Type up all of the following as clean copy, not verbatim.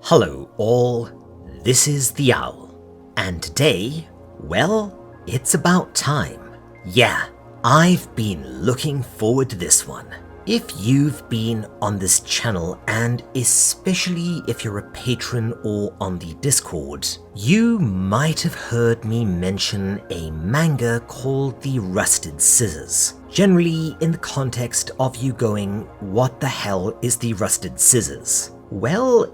Hello all, this is the Owl, and today, well, it's about time. Yeah, I've been looking forward to this one. If you've been on this channel, and especially if you're a patron or on the Discord, you might have heard me mention a manga called The Rusted Scissors. Generally in the context of you going, what the hell is The Rusted Scissors? Well,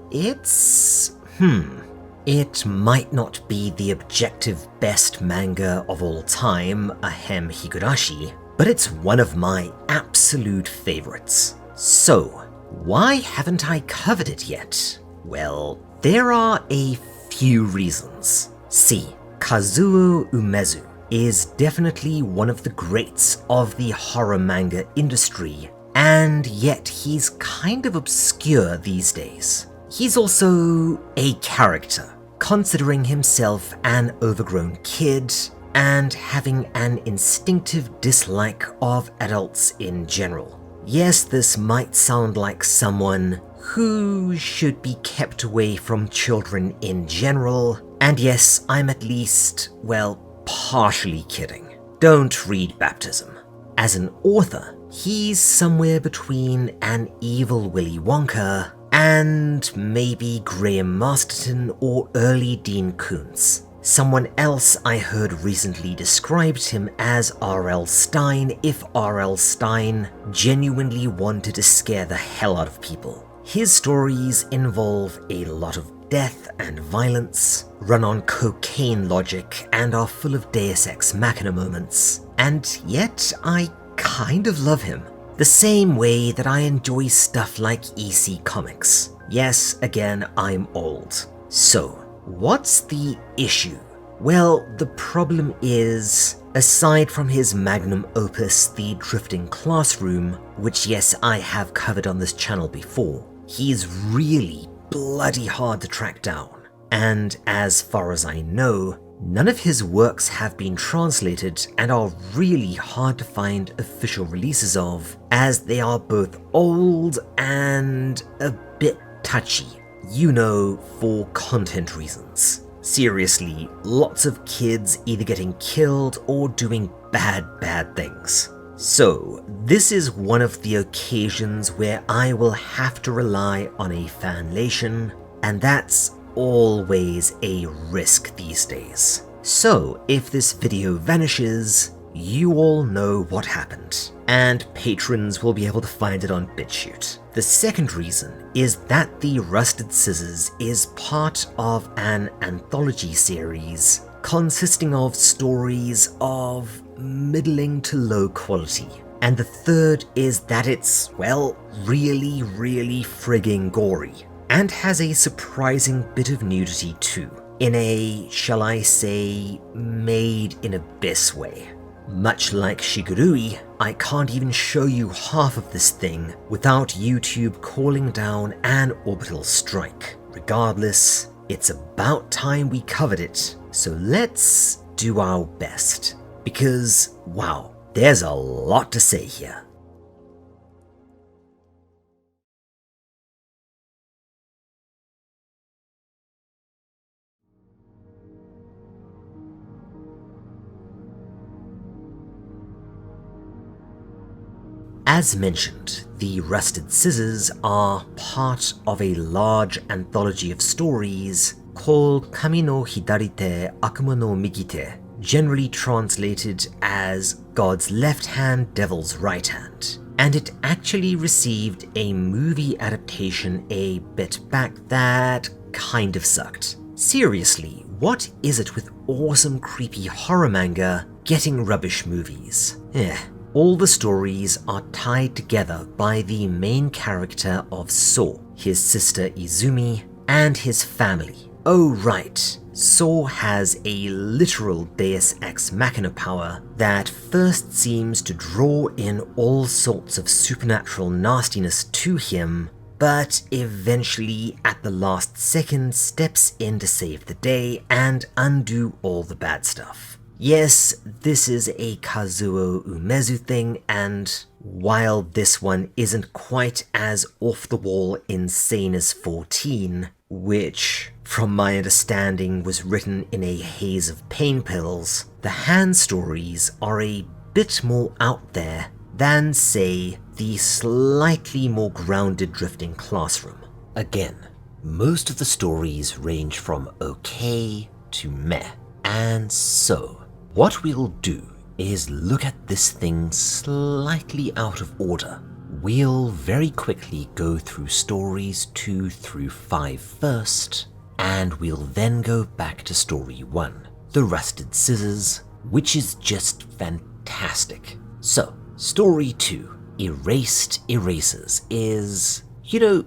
it might not be the objective best manga of all time, ahem higurashi, but it's one of my absolute favorites. So, why haven't I covered it yet? Well, there are a few reasons. See, Kazuo Umezu is definitely one of the greats of the horror manga industry, and yet he's kind of obscure these days. He's also a character, considering himself an overgrown kid and having an instinctive dislike of adults in general. Yes, this might sound like someone who should be kept away from children in general, and yes, I'm at least, well, partially kidding. Don't read Baptism. As an author, he's somewhere between an evil Willy Wonka and maybe Graham Masterton or early Dean Koontz. Someone else I heard recently described him as R.L. Stine if R.L. Stine genuinely wanted to scare the hell out of people. His stories involve a lot of death and violence, run on cocaine logic, and are full of Deus Ex Machina moments. And yet, I kind of love him. The same way that I enjoy stuff like EC Comics. Yes, again, I'm old. So, what's the issue? Well, the problem is, aside from his magnum opus, The Drifting Classroom, which yes, I have covered on this channel before, he's really bloody hard to track down. And as far as I know, none of his works have been translated and are really hard to find official releases of, as they are both old and a bit touchy. You know, for content reasons. Seriously, lots of kids either getting killed or doing bad things. So, this is one of the occasions where I will have to rely on a fanlation, and that's always a risk these days. So, if this video vanishes, you all know what happened, and patrons will be able to find it on BitChute. The second reason is that The Rusted Scissors is part of an anthology series consisting of stories of middling to low quality. And the third is that it's, well, really frigging gory, and has a surprising bit of nudity too, in a, shall I say, made in abyss way. Much like Shigurui, I can't even show you half of this thing without YouTube calling down an orbital strike. Regardless, it's about time we covered it, so let's do our best. Because, wow, there's a lot to say here. As mentioned, The Rusted Scissors are part of a large anthology of stories called Kami no Hidarite Akuma no Migite, generally translated as God's left hand, devil's right hand. And it actually received a movie adaptation a bit back that kind of sucked. Seriously, what is it with awesome creepy horror manga getting rubbish movies? All the stories are tied together by the main character of So, his sister Izumi, and his family. Oh right, So has a literal Deus Ex Machina power that first seems to draw in all sorts of supernatural nastiness to him, but eventually at the last second steps in to save the day and undo all the bad stuff. Yes, this is a Kazuo Umezu thing, and, While this one isn't quite as off-the-wall insane as 14, which, from my understanding, was written in a haze of pain pills, the hand stories are a bit more out there than, say, the slightly more grounded Drifting Classroom. Again, most of the stories range from okay to meh, and so what we'll do is look at this thing slightly out of order. We'll very quickly go through stories 2 through 5 first, and we'll then go back to story 1, The Rusted Scissors, which is just fantastic. So, story 2, Erased Erasers, is,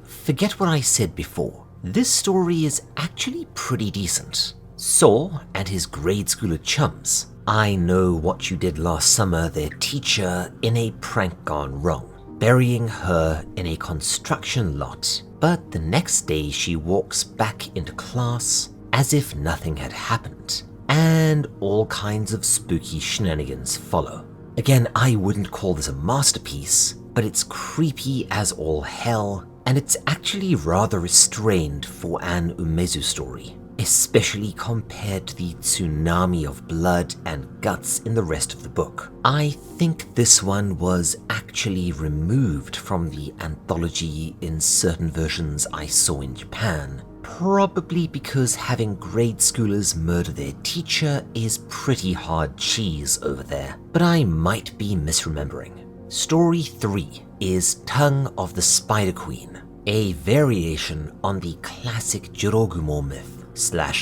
forget what I said before. This story is actually pretty decent. Saw and his grade schooler chums. I know what you did last summer, their teacher, in a prank gone wrong, burying her in a construction lot, but the next day she walks back into class as if nothing had happened, and all kinds of spooky shenanigans follow. Again, I wouldn't call this a masterpiece, but it's creepy as all hell, and it's actually rather restrained for an Umezu story, especially compared to the tsunami of blood and guts in the rest of the book. I think this one was actually removed from the anthology in certain versions I saw in Japan, probably because having grade schoolers murder their teacher is pretty hard cheese over there, but I might be misremembering. Story 3 is Tongue of the Spider Queen, a variation on the classic Jirogumo myth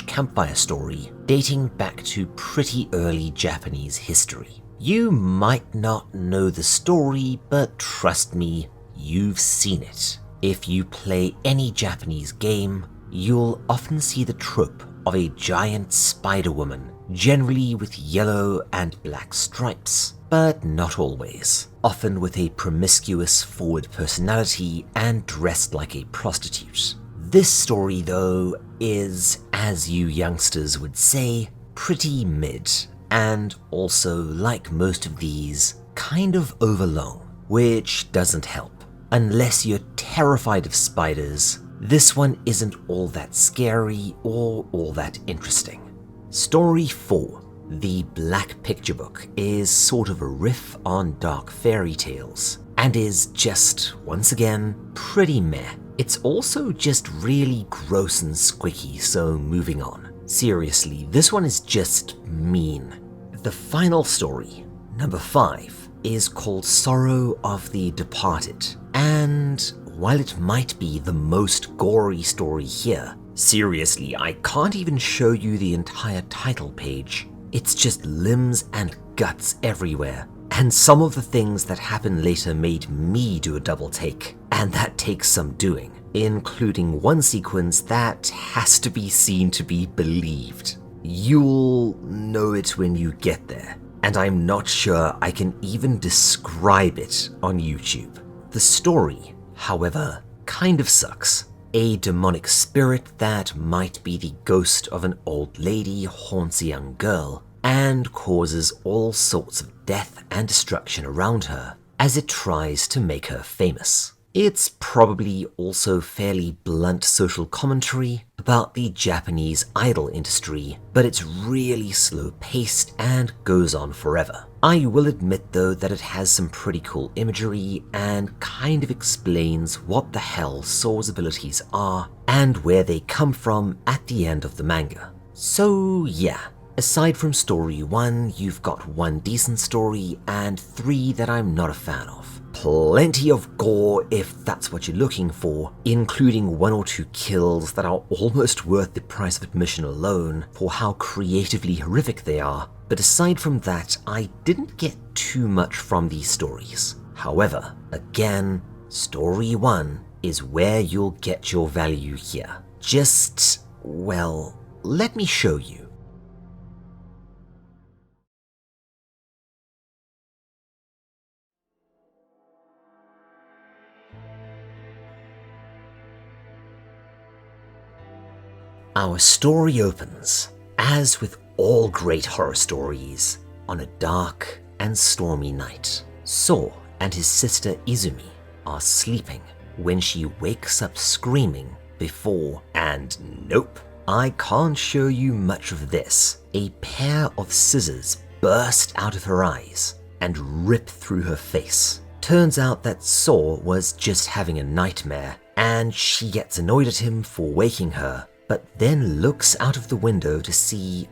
/ campfire story dating back to pretty early Japanese history. You might not know the story, but trust me, you've seen it. If you play any Japanese game, you'll often see the trope of a giant spider woman, generally with yellow and black stripes, but not always, often with a promiscuous forward personality and dressed like a prostitute. This story, though, is, as you youngsters would say, pretty mid, and also, like most of these, kind of overlong, which doesn't help. Unless you're terrified of spiders, this one isn't all that scary or all that interesting. Story 4, The Black Picture Book, is sort of a riff on dark fairy tales, and is just, once again, pretty meh. It's also just really gross and squicky, so moving on. Seriously, this one is just mean. The final story, number 5, is called Sorrow of the Departed, and while it might be the most gory story here, seriously, I can't even show you the entire title page. It's just limbs and guts everywhere, and some of the things that happen later made me do a double take, and that takes some doing, including one sequence that has to be seen to be believed. You'll know it when you get there, and I'm not sure I can even describe it on YouTube. The story, however, kind of sucks. A demonic spirit that might be the ghost of an old lady haunts a young girl and causes all sorts of death and destruction around her as it tries to make her famous. It's probably also fairly blunt social commentary about the Japanese idol industry, but it's really slow-paced and goes on forever. I will admit though that it has some pretty cool imagery and kind of explains what the hell Saw's abilities are and where they come from at the end of the manga. So yeah, aside from story 1, you've got 1 decent story and 3 that I'm not a fan of. Plenty of gore if that's what you're looking for, including 1 or 2 kills that are almost worth the price of admission alone for how creatively horrific they are. But aside from that, I didn't get too much from these stories. However, again, story 1 is where you'll get your value here. Just, well, let me show you. Our story opens, as with all great horror stories, on a dark and stormy night. Saw and his sister Izumi are sleeping when she wakes up screaming before, and nope, I can't show you much of this. A pair of scissors burst out of her eyes and rip through her face. Turns out that Saw was just having a nightmare, and she gets annoyed at him for waking her, but then looks out of the window to see...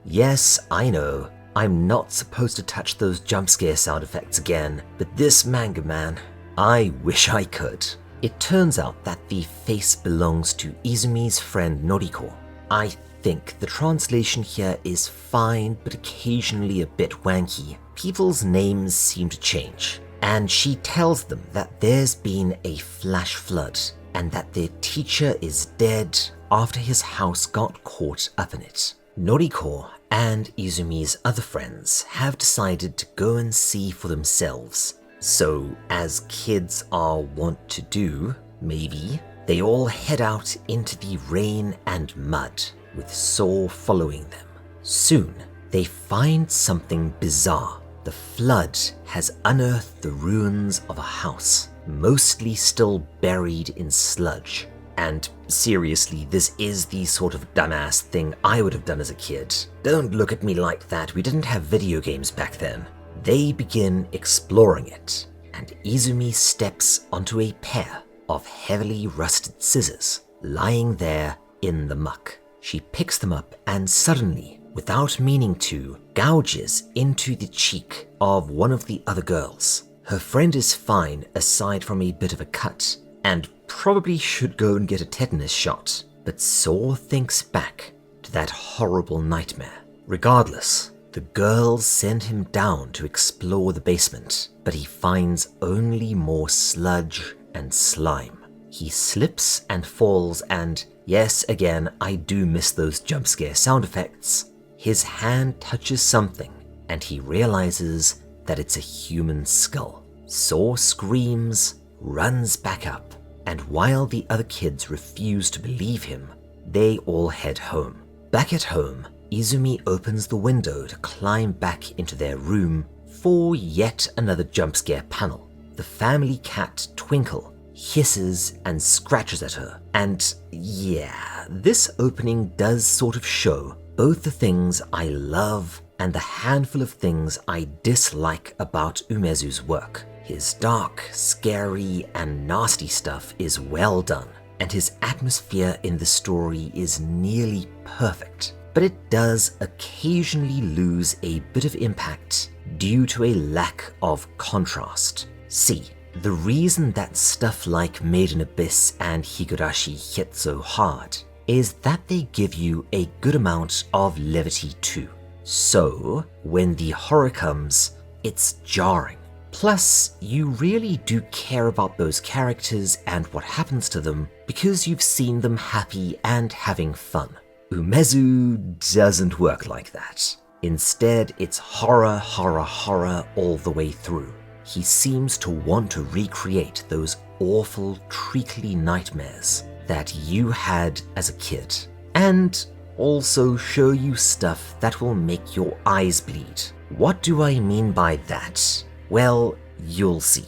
Yes, I know, I'm not supposed to touch those jump scare sound effects again, but this manga, man, I wish I could. It turns out that the face belongs to Izumi's friend Noriko. I think the translation here is fine, but occasionally a bit wanky. People's names seem to change, and she tells them that there's been a flash flood, and that their teacher is dead after his house got caught up in it. Noriko and Izumi's other friends have decided to go and see for themselves. So, as kids are wont to do, maybe, they all head out into the rain and mud, with Saw following them. Soon, they find something bizarre. The flood has unearthed the ruins of a house, mostly still buried in sludge. And seriously, this is the sort of dumbass thing I would have done as a kid. Don't look at me like that, we didn't have video games back then. They begin exploring it, and Izumi steps onto a pair of heavily rusted scissors lying there in the muck. She picks them up and suddenly, without meaning to, gouges into the cheek of one of the other girls. Her friend is fine aside from a bit of a cut, and probably should go and get a tetanus shot, but Saw thinks back to that horrible nightmare. Regardless, the girls send him down to explore the basement, but he finds only more sludge and slime. He slips and falls, and yes, again, I do miss those jump scare sound effects. His hand touches something, and he realizes that it's a human skull. Saw screams, runs back up, and while the other kids refuse to believe him, they all head home. Back at home, Izumi opens the window to climb back into their room for yet another jump scare panel. The family cat Twinkle hisses and scratches at her, and yeah, this opening does sort of show both the things I love and the handful of things I dislike about Umezu's work. His dark, scary, and nasty stuff is well done, and his atmosphere in the story is nearly perfect, but it does occasionally lose a bit of impact due to a lack of contrast. See, the reason that stuff like Made in Abyss and Higurashi hit so hard is that they give you a good amount of levity too. So, when the horror comes, it's jarring. Plus, you really do care about those characters and what happens to them because you've seen them happy and having fun. Umezu doesn't work like that. Instead, it's horror, horror, horror all the way through. He seems to want to recreate those awful, treacly nightmares that you had as a kid, and also show you stuff that will make your eyes bleed. What do I mean by that? Well, you'll see.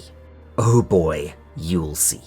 Oh boy, you'll see.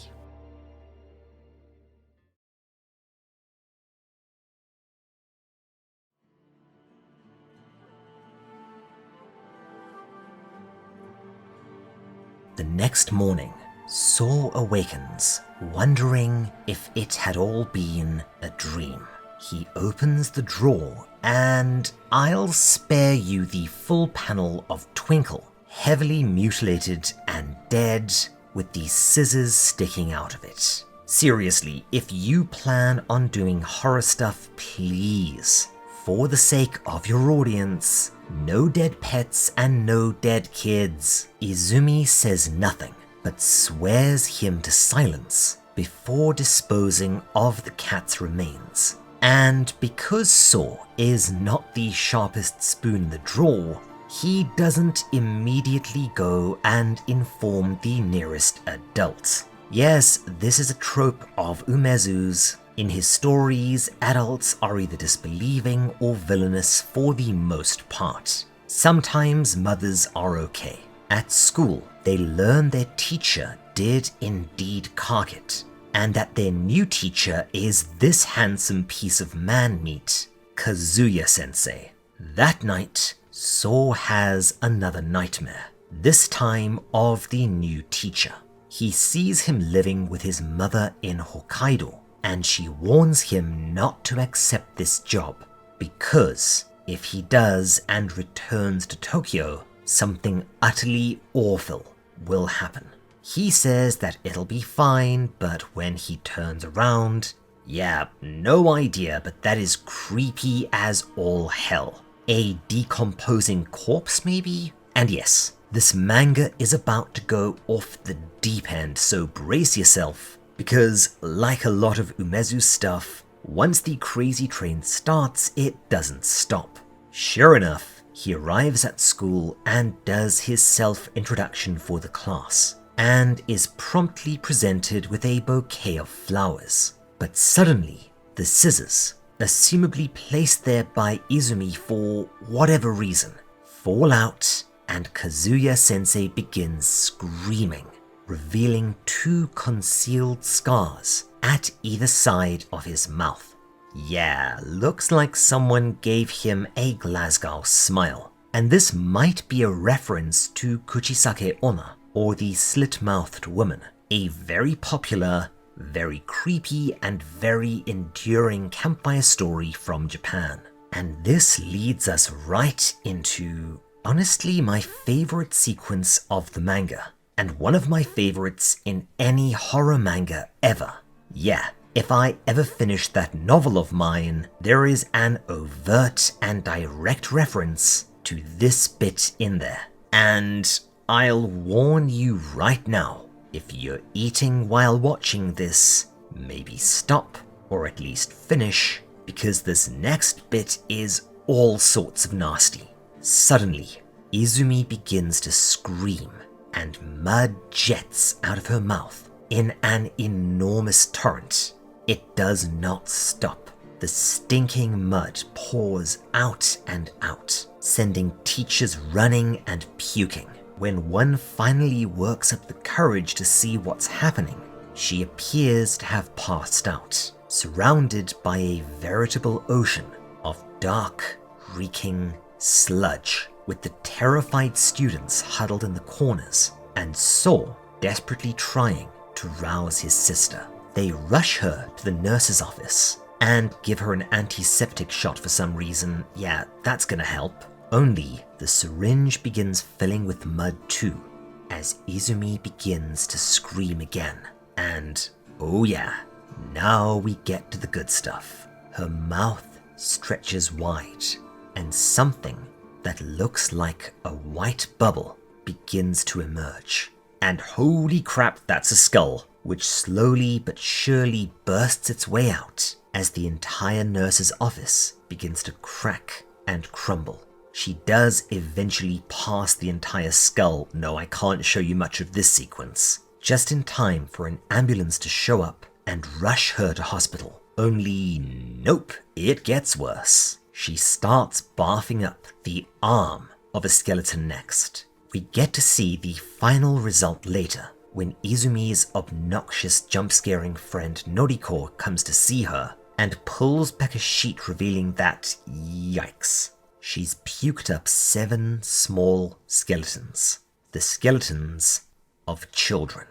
The next morning, Saw awakens, wondering if it had all been a dream. He opens the drawer, and I'll spare you the full panel of Twinkle, heavily mutilated and dead, with the scissors sticking out of it. Seriously, if you plan on doing horror stuff, please, for the sake of your audience, no dead pets and no dead kids. Izumi says nothing, but swears him to silence before disposing of the cat's remains. And because Saw is not the sharpest spoon in the drawer, he doesn't immediately go and inform the nearest adult. Yes, this is a trope of Umezu's. In his stories, adults are either disbelieving or villainous for the most part. Sometimes mothers are okay, At school, they learn their teacher did indeed cark it, and that their new teacher is this handsome piece of man-meat, Kazuya-sensei. That night, So has another nightmare, this time of the new teacher. He sees him living with his mother in Hokkaido, and she warns him not to accept this job, because if he does and returns to Tokyo, something utterly awful will happen. He says that it'll be fine, but when he turns around, yeah, no idea, but that is creepy as all hell. A decomposing corpse, maybe? And yes, this manga is about to go off the deep end, so brace yourself, because like a lot of Umezu's stuff, once the crazy train starts, it doesn't stop. Sure enough, he arrives at school and does his self-introduction for the class, and is promptly presented with a bouquet of flowers. But suddenly, the scissors, assumably placed there by Izumi for whatever reason, fall out, and Kazuya-sensei begins screaming, revealing 2 concealed scars at either side of his mouth. Yeah, looks like someone gave him a Glasgow smile, and this might be a reference to Kuchisake Onna, or the slit-mouthed woman, a very popular, very creepy and very enduring campfire story from Japan. And this leads us right into, honestly, my favorite sequence of the manga, and one of my favorites in any horror manga ever. Yeah, if I ever finish that novel of mine, there is an overt and direct reference to this bit in there. And I'll warn you right now, if you're eating while watching this, maybe stop, or at least finish, because this next bit is all sorts of nasty. Suddenly, Izumi begins to scream, and mud jets out of her mouth in an enormous torrent. It does not stop. The stinking mud pours out and out, sending teachers running and puking. When one finally works up the courage to see what's happening, she appears to have passed out, surrounded by a veritable ocean of dark, reeking sludge, with the terrified students huddled in the corners, and So desperately trying to rouse his sister. They rush her to the nurse's office and give her an antiseptic shot for some reason. Yeah, that's gonna help. Only the syringe begins filling with mud too, as Izumi begins to scream again. And oh yeah, now we get to the good stuff. Her mouth stretches wide, and something that looks like a white bubble begins to emerge. And holy crap, that's a skull, which slowly but surely bursts its way out as the entire nurse's office begins to crack and crumble. She does eventually pass the entire skull. No, I can't show you much of this sequence. Just in time for an ambulance to show up and rush her to hospital. Only nope, it gets worse. She starts barfing up the arm of a skeleton next. We get to see the final result later, when Izumi's obnoxious jump-scaring friend Noriko comes to see her and pulls back a sheet revealing that, yikes, she's puked up 7 small skeletons. The skeletons of children.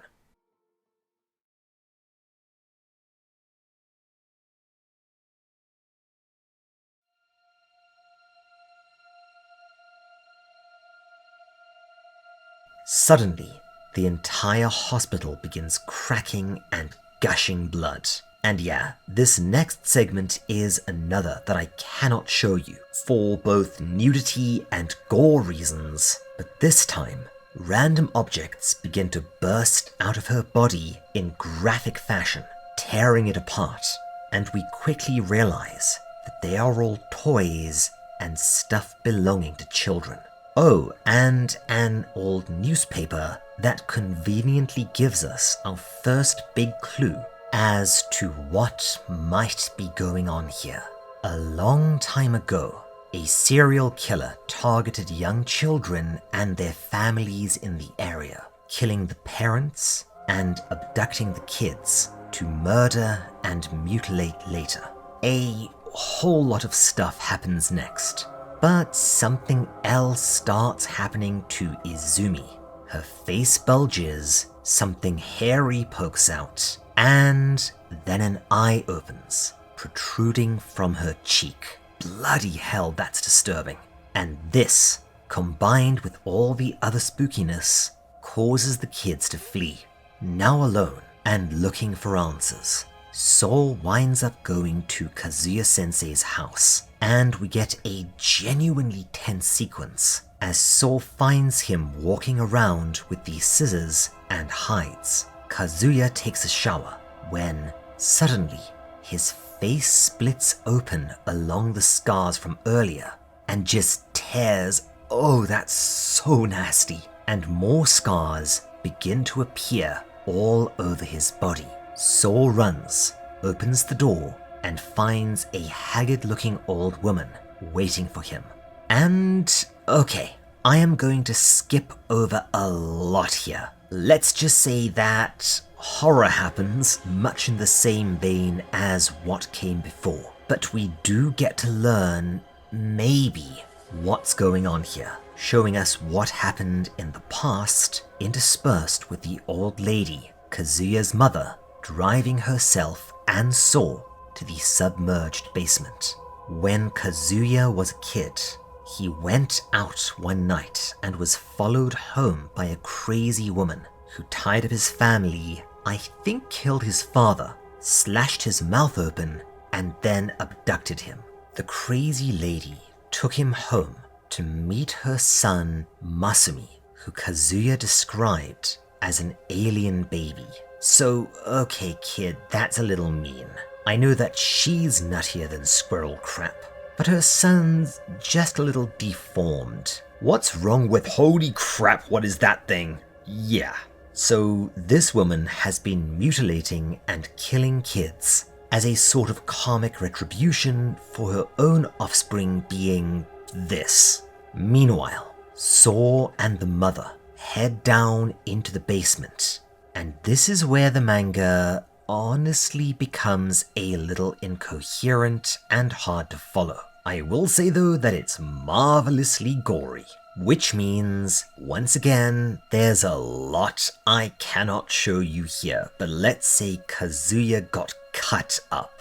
Suddenly, the entire hospital begins cracking and gushing blood. And yeah, this next segment is another that I cannot show you for both nudity and gore reasons, but this time, random objects begin to burst out of her body in graphic fashion, tearing it apart, and we quickly realize that they are all toys and stuff belonging to children. Oh, and an old newspaper that conveniently gives us our first big clue as to what might be going on here. A long time ago, A serial killer targeted young children and their families in the area, killing the parents and abducting the kids to murder and mutilate later. A whole lot of stuff happens next, but something else starts happening to Izumi. Her face bulges, something hairy pokes out, and then an eye opens, protruding from her cheek. Bloody hell, that's disturbing. And this, combined with all the other spookiness, causes the kids to flee. Now alone and looking for answers, Saul winds up going to Kazuya-sensei's house, and we get a genuinely tense sequence as Saul finds him walking around with these scissors and hides. Kazuya takes a shower when, suddenly, his face splits open along the scars from earlier and just tears. Oh, that's so nasty. And more scars begin to appear all over his body. Saul runs, opens the door, and finds a haggard-looking old woman waiting for him. And, okay, I am going to skip over a lot here. Let's just say that horror happens much in the same vein as what came before, but we do get to learn, maybe, what's going on here, showing us what happened in the past, interspersed with the old lady, Kazuya's mother, driving herself and Saul to the submerged basement. When Kazuya was a kid, he went out one night and was followed home by a crazy woman who tied up his family, I think killed his father, slashed his mouth open, and then abducted him. The crazy lady took him home to meet her son, Masumi, who Kazuya described as an alien baby. So, okay kid, that's a little mean. I know that she's nuttier than squirrel crap, but her son's just a little deformed. What's wrong with holy crap, what is that thing? Yeah. So this woman has been mutilating and killing kids as a sort of karmic retribution for her own offspring being this. Meanwhile, Saw and the mother head down into the basement, and this is where the manga honestly becomes a little incoherent and hard to follow. I will say though that it's marvelously gory, which means, once again, there's a lot I cannot show you here, but let's say Kazuya got cut up.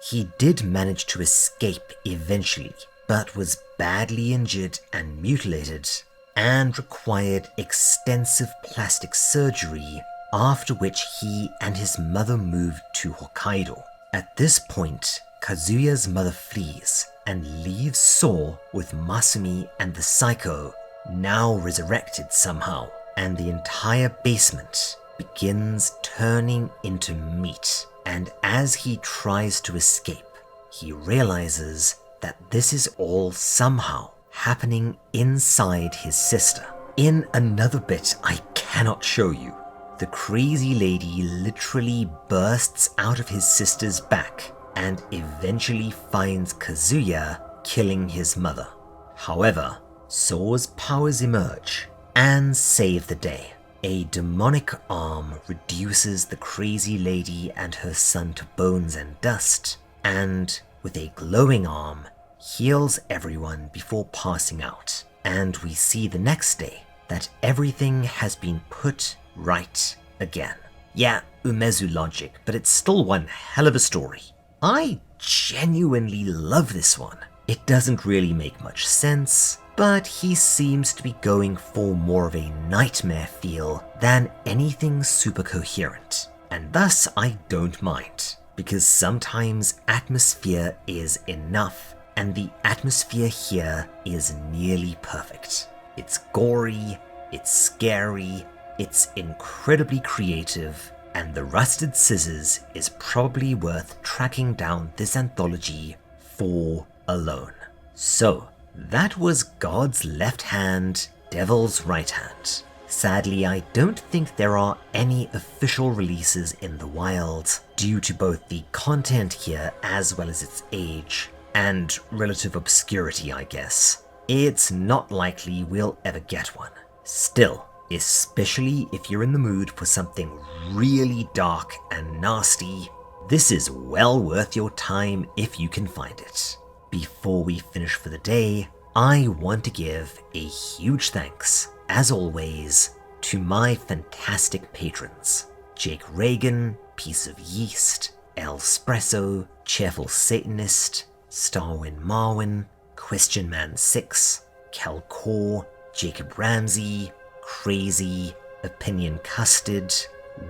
He did manage to escape eventually, but was badly injured and mutilated, and required extensive plastic surgery, after which he and his mother moved to Hokkaido. At this point, Kazuya's mother flees and leaves Saw with Masumi and the psycho, now resurrected somehow, and the entire basement begins turning into meat. And as he tries to escape, he realizes that this is all somehow happening inside his sister. In another bit I cannot show you, the crazy lady literally bursts out of his sister's back and eventually finds Kazuya killing his mother. However, Saw's powers emerge and save the day. A demonic arm reduces the crazy lady and her son to bones and dust, and with a glowing arm, heals everyone before passing out. And we see the next day that everything has been put right again. Yeah, Umezu logic, but it's still one hell of a story. I genuinely love this one. It doesn't really make much sense, but he seems to be going for more of a nightmare feel than anything super coherent. And thus I don't mind, because sometimes atmosphere is enough, and the atmosphere here is nearly perfect. It's gory, it's scary, it's incredibly creative, and the Rusted Scissors is probably worth tracking down this anthology for alone. So, that was God's left hand, Devil's right hand. Sadly, I don't think there are any official releases in the wild, due to both the content here as well as its age, and relative obscurity, I guess, it's not likely we'll ever get one. Still, especially if you're in the mood for something really dark and nasty, this is well worth your time if you can find it. Before we finish for the day, I want to give a huge thanks, as always, to my fantastic patrons: Jake Reagan, Piece of Yeast, Elspresso, Cheerful Satanist, Starwin Marwin, Question Man 6, Kel Core, Jacob Ramsey, Crazy, Opinion Custard,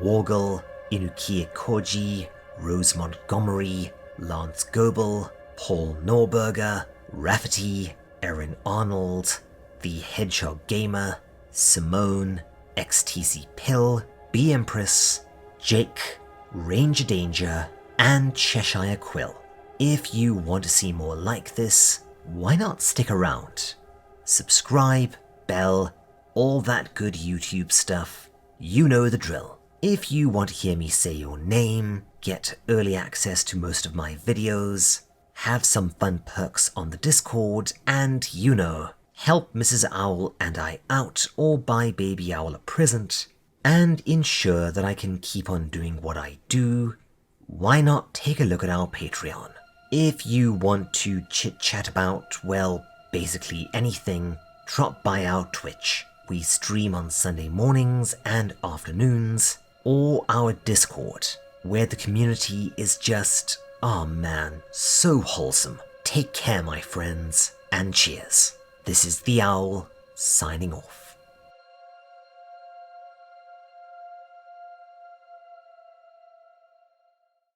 Wargle, Inukie Koji, Rose Montgomery, Lance Goebel, Paul Norberger, Rafferty, Erin Arnold, The Hedgehog Gamer, Simone, XTC Pill, B Empress, Jake, Ranger Danger, and Cheshire Quill. If you want to see more like this, why not stick around? Subscribe, bell, all that good YouTube stuff. You know the drill. If you want to hear me say your name, get early access to most of my videos, have some fun perks on the Discord, and, you know, help Mrs. Owl and I out or buy Baby Owl a present, and ensure that I can keep on doing what I do, why not take a look at our Patreon? If you want to chit-chat about, well, basically anything, drop by our Twitch. We stream on Sunday mornings and afternoons, or our Discord, where the community is just, oh man, so wholesome. Take care, my friends, and cheers. This is The Owl, signing off.